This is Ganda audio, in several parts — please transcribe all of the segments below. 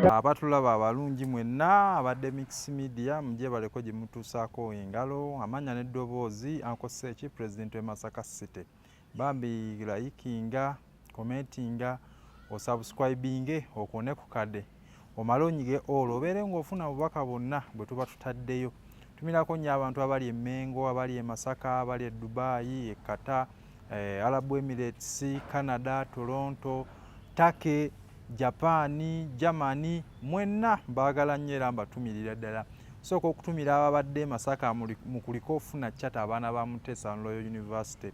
Abatulaba abalungi mwenna abadde Mix Media muje baleko gye mutuusaako engalo amanya n'eddoboozi Uncle Sechi President we Masaka City. Bambi likinga, commentinga, osubscribinge okone ku kade. Omale onyige all obeere ng'ofuna obubaka bwonna bwe tuba tutaddeyo. Tumirako nnyo abantu abali e Mengo, abali e Masaka, abali e Dubai, e Qatar, Arab Emirates, Canada, Toronto, Turkey, Japan, Germany, mwenna baagala nnyo era mbatumirira ddala. Sooka okutumira ababadde Masaka mu kuliko ofuna chata abaana ba Mutesa Royal University.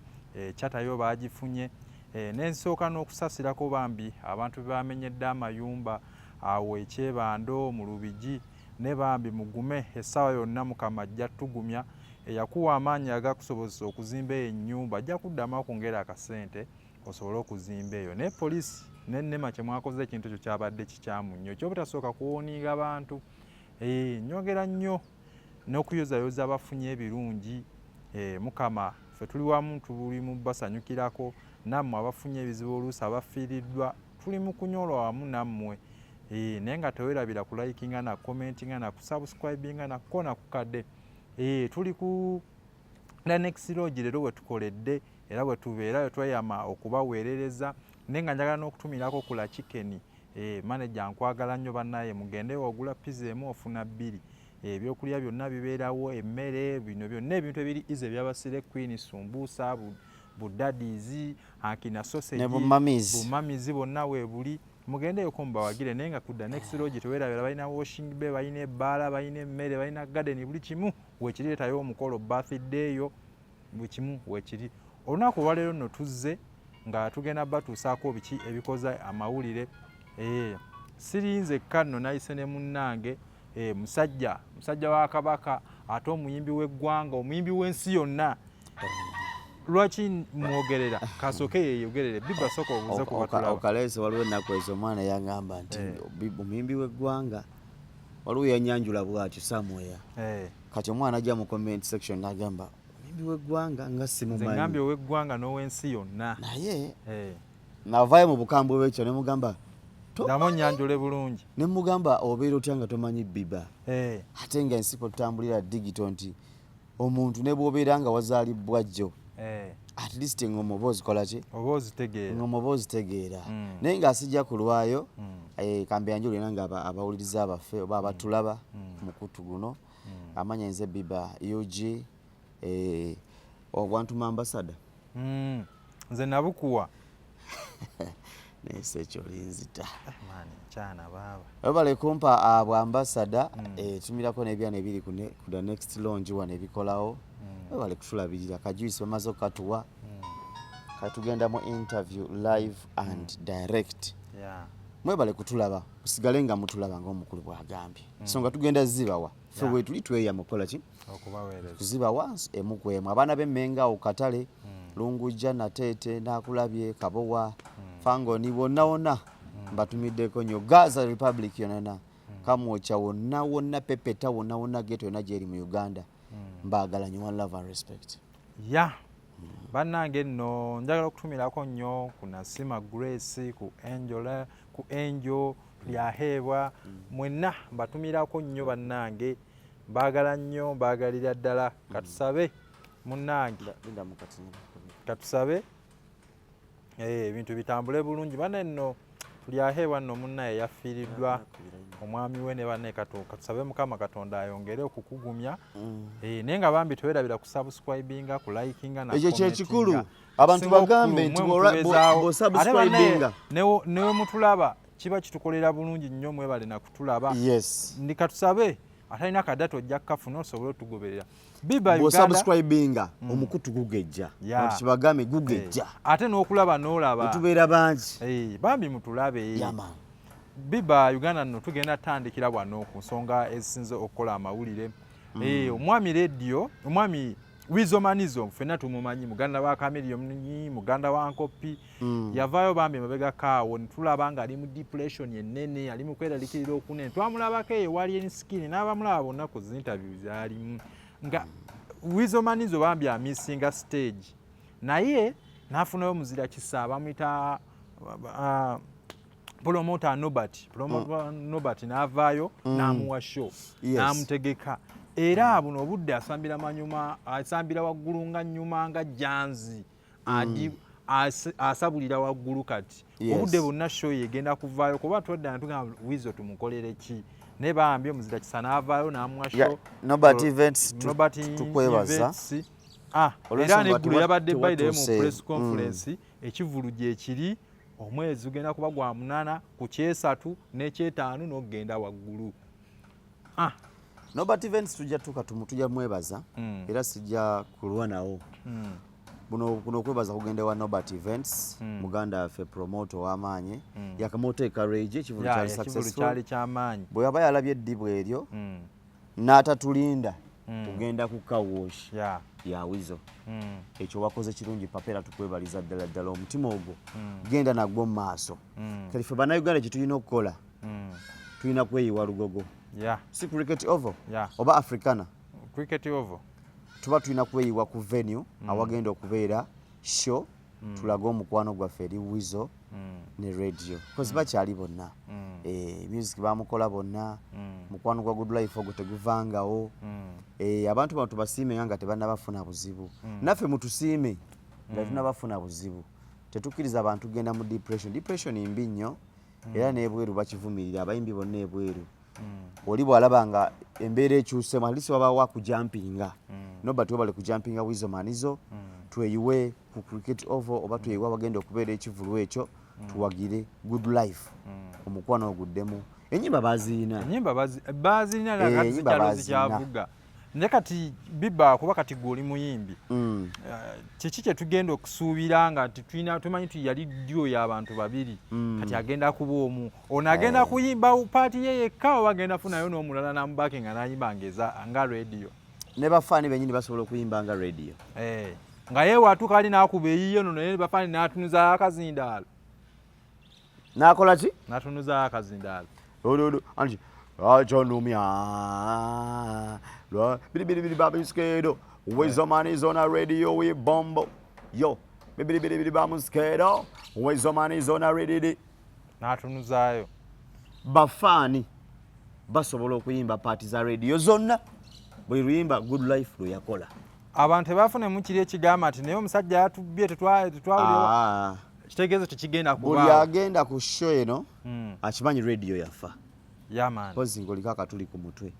Chata yo baagifunye. N'ensooka n'okusasirako bambi abantu bamenyedde amayumba awo ekyebando mu Lubigi ne bambi mugume essaawa yonna Mukama ajja tugumya eyakuwa amaanyi agakusobozesa okuzimba ennyumba ajja kuddamu okungera akasente osobole okuzimba eyo. Ne poliisi n'ennema kye mwakoze ekintu ekyo kyabadde kikyamu nnyo ekyobutasooka kuwoniiga abantu. Nyogera nnyo n'okuyozayoza abafunye ebirungi. Mukama ffe tuli wamu tuli mu basanyukirako nammwe abafunye ebizibu oluusi abafiiriddwa tuli mu kunyolwa wamu nammwe. Naye nga tewerabira ku likinga na commentinga na kusubscribinga na kukona ku kadde. Tuli ku Next Lodge leero bwe tukoledde era bwe tubeera tweyama okubaweerereza naye nga njagala n'okutumirako kula chicken. Manager nkwagala nnyo bannaye mugende ogula pizza emu ofuna bbiri. Ebyokulya byonna bibeerawo emmere bino byonna ebintu ebiri ize byabasire Queen sumbusa budadizi akina sausage ne bumamizi bonna weebuli mugendeyoko mubawagire naye nga kudda Next Lodge tewerabira balina washing bay balina ebbaala balina emmere balina garden buli kimu weekirireetayo omukolo birthday yo buli kimu weekiri. Olunaku olwaleero nno tuzze nga tugenda batuusaako biki ebikoza amawulire. Sirinze kanno nayise ne munnange musajja wa Kabaka ate omuyimbi w'eggwanga omuyimbi w'ensi yonna. Lwaki mwogerera kasooke yeeyogerere Bibba sooka obuuze ku batulaba. Okaleese waliwo ennaku ezo omwana yagamba nti omuyimbi w'eggwanga waliwo yanyanjula bw'atyo Samuel. Kati omwana ajja mu comment section n'agamba omuyimbi w'eggwanga nga simumanyi. Nze ngambye ow'eggwanga n'ow'ensi yonna. Naye navaayo mu bukambwe bw'ekyo ne mugamba ddamu onnyanjule bulungi. Ne mugamba obeera otya nga tomanyi Bibba. Ate nga ensi kwe tutambulira digito nti omuntu ne bw'obeera nga wazaalibwa jjo at least engoma oba ozikola ki oba ozitegeera. Engoma oba ozitegeera. Naye ng'asijja kulwayo kambe yanjulu era nga abawuliriza abaffe oba abatulaba mukutu guno amanya nze Bibba UG Wantuma Ambassador. Nze nabukuwa nese kyolinzita mani chana baba obale kumpa abo Ambassador tumirako n'ebyana ebiri ku the Next Lodge wane ebikolawo obale kutulabirira kajuisi bamaze okatuwa katugenda mu interview live and direct. Mwebale kutulaba usigale nga mutulaba ng'omukulu bw'agambye so nga tugenda zibawa ffe we tuli tweya mukola ki okubaweereza zibawa emukwemu abaana b'emmenga okatale Lungujja Natete Nakulabye Kabowa Fangoni wonna mbatumiddeko nnyo Gaza Republic yonna Kamwocha wonna Pepeta wonna geto yonna gyeri mu Uganda mbaagala nnyo one love and respect. Bannange nno njagala okutumirako nnyo ku Nasima Grace ku Angel lyaheebwa mwenna mbatumirako nnyo bannange mbaagala nnyo mbaagalira ddala katusabe munnange katusabe ebintu bitambule bulungi banne nno tulyaheebwa nno munnaye yafiiriddwa omwami we ne banne katusabe Mukama Katonda ayongere okukugumya naye nga bambi tewerabira ku subscribinga ku likinga na ekyo kyekikulu abantu bagambe nti bw'osubscribinga newe mutulaba kiba kitukolera bulungi nnyo mwebale na kutulaba ndi katusabe atalina kadata ojja kafuna osobole otugoberera Bibba Uganda subscribinga omukutu gugejja nti kibagambe gugejja ate n'okulaba n'olaba tubeera bangi bambi mutulabe Bibba Uganda nno tugenda tandikira wano ku nsonga ezisinze okukola amawulire. Omwami radio omwami Wizomanizo ffenna tumumanyi muganda wa Chameleon muganda wa Nkopi yavaayo bambi mabega kaawo netulaba nga ali mu depression ennene ali mu kweralikirira okunene twamulabako ewali enskin n'abamulaba bonna ku interviews alimu nga Wizomanizo bambi amisinga stage naye n'afunayo muzira kisa bamuyita promoter Nobert n'avaayo n'amuwa show n'amutegeka era buno obudde asambira manyuma asambira waggulu nga nnyuma nga janzi asabulira waggulu kati obudde bonna show yegenda kuvaayo kuba twadda natugamba Wizo tumukolere ki ne bambye omuzira kisa n'avaayo n'amuwa show Nobert Events tukwebaza era neggulu yabadde bayiddeyo mu press conference ekivulu gye kiri omwezi ugenda kuba gwa 8 ku kyesatu n'ekyetaano n'okugenda waggulu. Nobert Events tujja mwebaza era sijja kulwa nawo buno okwebaza kugenda wa Nobert Events muganda waffe promoter w'amaanyi yakamuteeka rage ekivulu kyali ky'amaanyi bwe yaba yalabye eddibu eryo n'atatulinda kugenda ku kawosh ya Wizo ekyo wakoze kirungi papera tukwebaliza ddala omutima ogwo genda nagwo mu maaso kale ffe bannayuganda kye tulina okukola tulina kweyiwa lugogo si cricket oval oba africana cricket oval tuba tulina kweyiwa ku venue awagenda okubeera show tulaga omukwano gwaffe eri Wizo ne radio because bakyali bonna music bamukola bonna mukwano gwa Good Life ogwo teguvangawo abantu bano tubasiime nga tebannabafuna buzibu naffe mutusiime nga tunabafuna buzibu tetukkiriza abantu kugenda mu depression mbi nnyo era n'ebweru bakivumirira abayimbi bonna ebweru oli bw'alaba nga embeera ekyusemu alisi wabawo akujampinga Nobert webale kujampinga Wizo manizo tweyiwe ku cricket oval oba tweyiwe abagenda okubeera ekivulu ekyo tuwagire Good Life omukwano oguddemu ennyimba baziina kyavuga naye kati biba kuba kati gwe oli muyimbi kiki kye tugenda okusuubira nga tumanyi yali ddyo y'abantu babiri kati agenda kuba omu ono agenda kuyimba paati ye yekka oba agenda funayo n'omulala n'amubake nga n'ayimba nga radio ne bafaani bennyini basobola okuyimba nga radio nga yeewe atuuka ali n'akuba eyiyo no naye bafaani n'atunuzayo akazindaalo n'akola ki n'atunuzayo akazindaalo anti ajonumya bidi bamuskedo Wizo manizo na radio we bombo yo bidi bamuskedo Wizo manizo na radio n'atunuzayo bafaani basobola okuyimba paati za radio zonna bwe luyimba Good Life luyakola abantu tebafunemu kiri ekigamba nti naye omusajja yatubbye tetwawulira kitegeezo tekigenda kuba buli agenda ku show eno akimanyi radio yafa pozi ng'oliko akatuli ku mutwe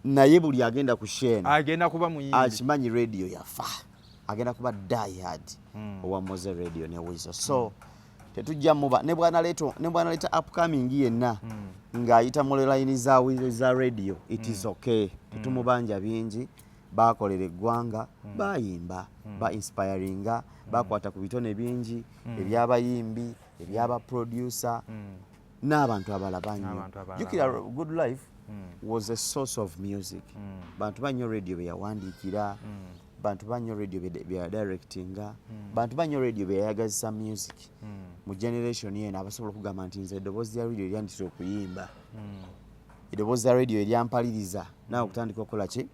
naye buli agenda ku show eno agenda kuba muyimbi akimanyi radio yafa agenda kuba diehard owa Moze radio ne Wizo so tetujja muba ne bwanaleeta upcoming yenna ng'ayita mu line za radio it is okay tetumubanja bingi bakolera eggwanga bayimba ba inspiringa bakwata ku bitone bingi ebyabayimbi ebyabaproducer n'abantu abalaba nnyo jukira Good Life was a source of music bantu bannyo radio bye yawandiikira bantu bannyo radio bye directinga bantu bannyo radio bye yayagazisa music mu generation yena abasobola okugamba nti nze eddoboozi lya radio eryanditira okuyimba eddoboozi lya radio eryampaliriza naawe okutandika okukola ki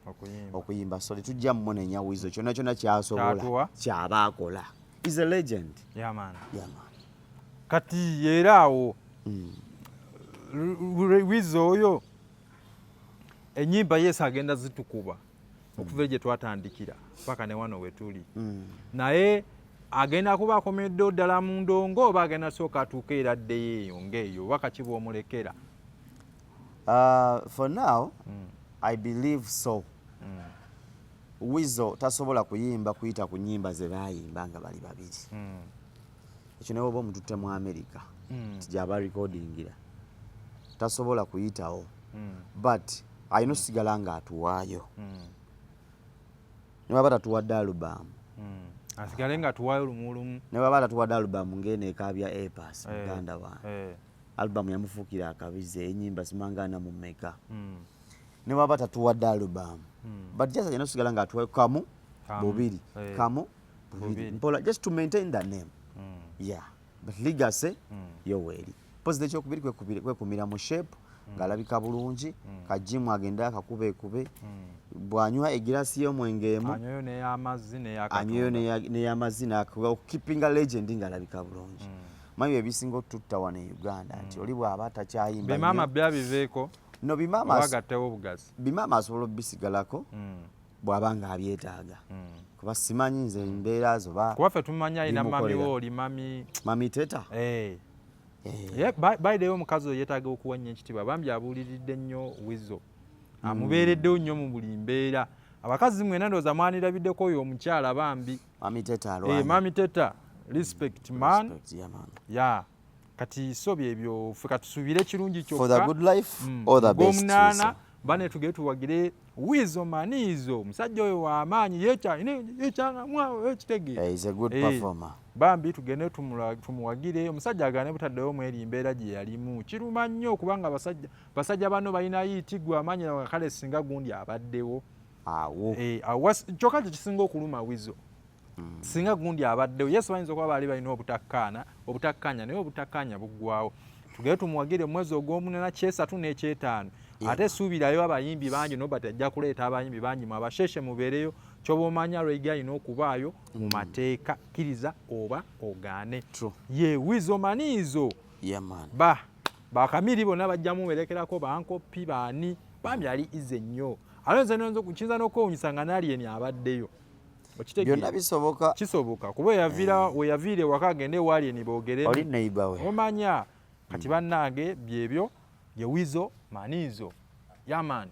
okuyimba so tetujja mumunenya Wizo kyonna kyonna kyasobola kyaba akola is a legend kati era awo Wizo oyo ennyimba yesu agenda zitukuba okuva gye twatandikira paka ne wano wetuli naye agenda kuba akomedde ddala mu ndongo oba agenda sooka atuuka era ddeyo ng'eyo wakaki bw'omulekera for now I believe so Wizo tasobola kuyita ku nnyimba ze baayimba nga bali babiri ekyo ne bwoba omututte mu America gyaba recordingira tasobola kuyitawo but ayina osigala ng'atuwaayo ne baba tatuwadde album asigale nga tuwaayo lumulumu ne baba tatuwadde album ng'eno ekaabya epas muganda wange album yamufuukira akabize ennyimba simangana mu meka ne baba tatuwadde album but just ayina osigala ng'atuwaayo kamu bubiri kamu bubiri mpola just to maintain that name yeah but legacy yo weeri positive ekyokubiri kwekumira mu shape ng'alabika bulungi kajimu agenda akakubekube bw'anywa egirasi y'omwenge emu anyweyo n'ey'amazzi keeping a legend ng'alabika bulungi manyi ebisinga otutta wano e Uganda nti oli bw'aba takyayimba bimama byabiveeko no bagattewo obugazi bimama asobola obisigalako bw'aba nga abyetaaga kuba simanyi nze embeera zo kuba ffe tumanya alina mami wooli mami teta bayideyo omukazi oyo yeetaaga okuwa nnyo ekitiibwa bambi abuuliridde nnyo Wizo amubeereddewo nnyo mu buli mbeera abakazi mwena ndowooza mwanirabiddeko oyo omukyala bambi mami teta respect man ya kati sobye ebyo ffe katusuubire ekirungi kyokka bane tugere tuwagire Wizo Manizo omusajja oyo w'amaanyi yekyangamwawo ekitege bambi tugende tumuwagire omusajja agaane butaddewo mweri mbeera gye yalimu kiruma nnyo kubanga basajja bano balina yiitigwa amaanyi kale singa gundi abaddewo kyokka kye kisinga okuluma Wizo singa gundi abaddewo yesu bayinza okuba baali balina obutakkaanya naye obutakkaanya buggwawo tugere tumuwagire omwezi ogw'omunana kyesatu n'ekyetaano ate suubirayo abayimbi bangi nobati ajja kuleeta abayimbi bangi mu abasheshe mubeereyo kyoba omanya lwega alina okubaayo mu mateeka kkiriza oba ogaane ye Wizo Manizo bakamiri bonna bajjamu berekerako bankopi baani bambi ali ize nnyo alonze kiyinza n'okwewuunyisa nga n'alyeni abaddeyo byonna kisoboka kuba weyaviira ewaka agende ewalyeni boogere omanya kati bannange byebyo ye Wizo Manizo yaman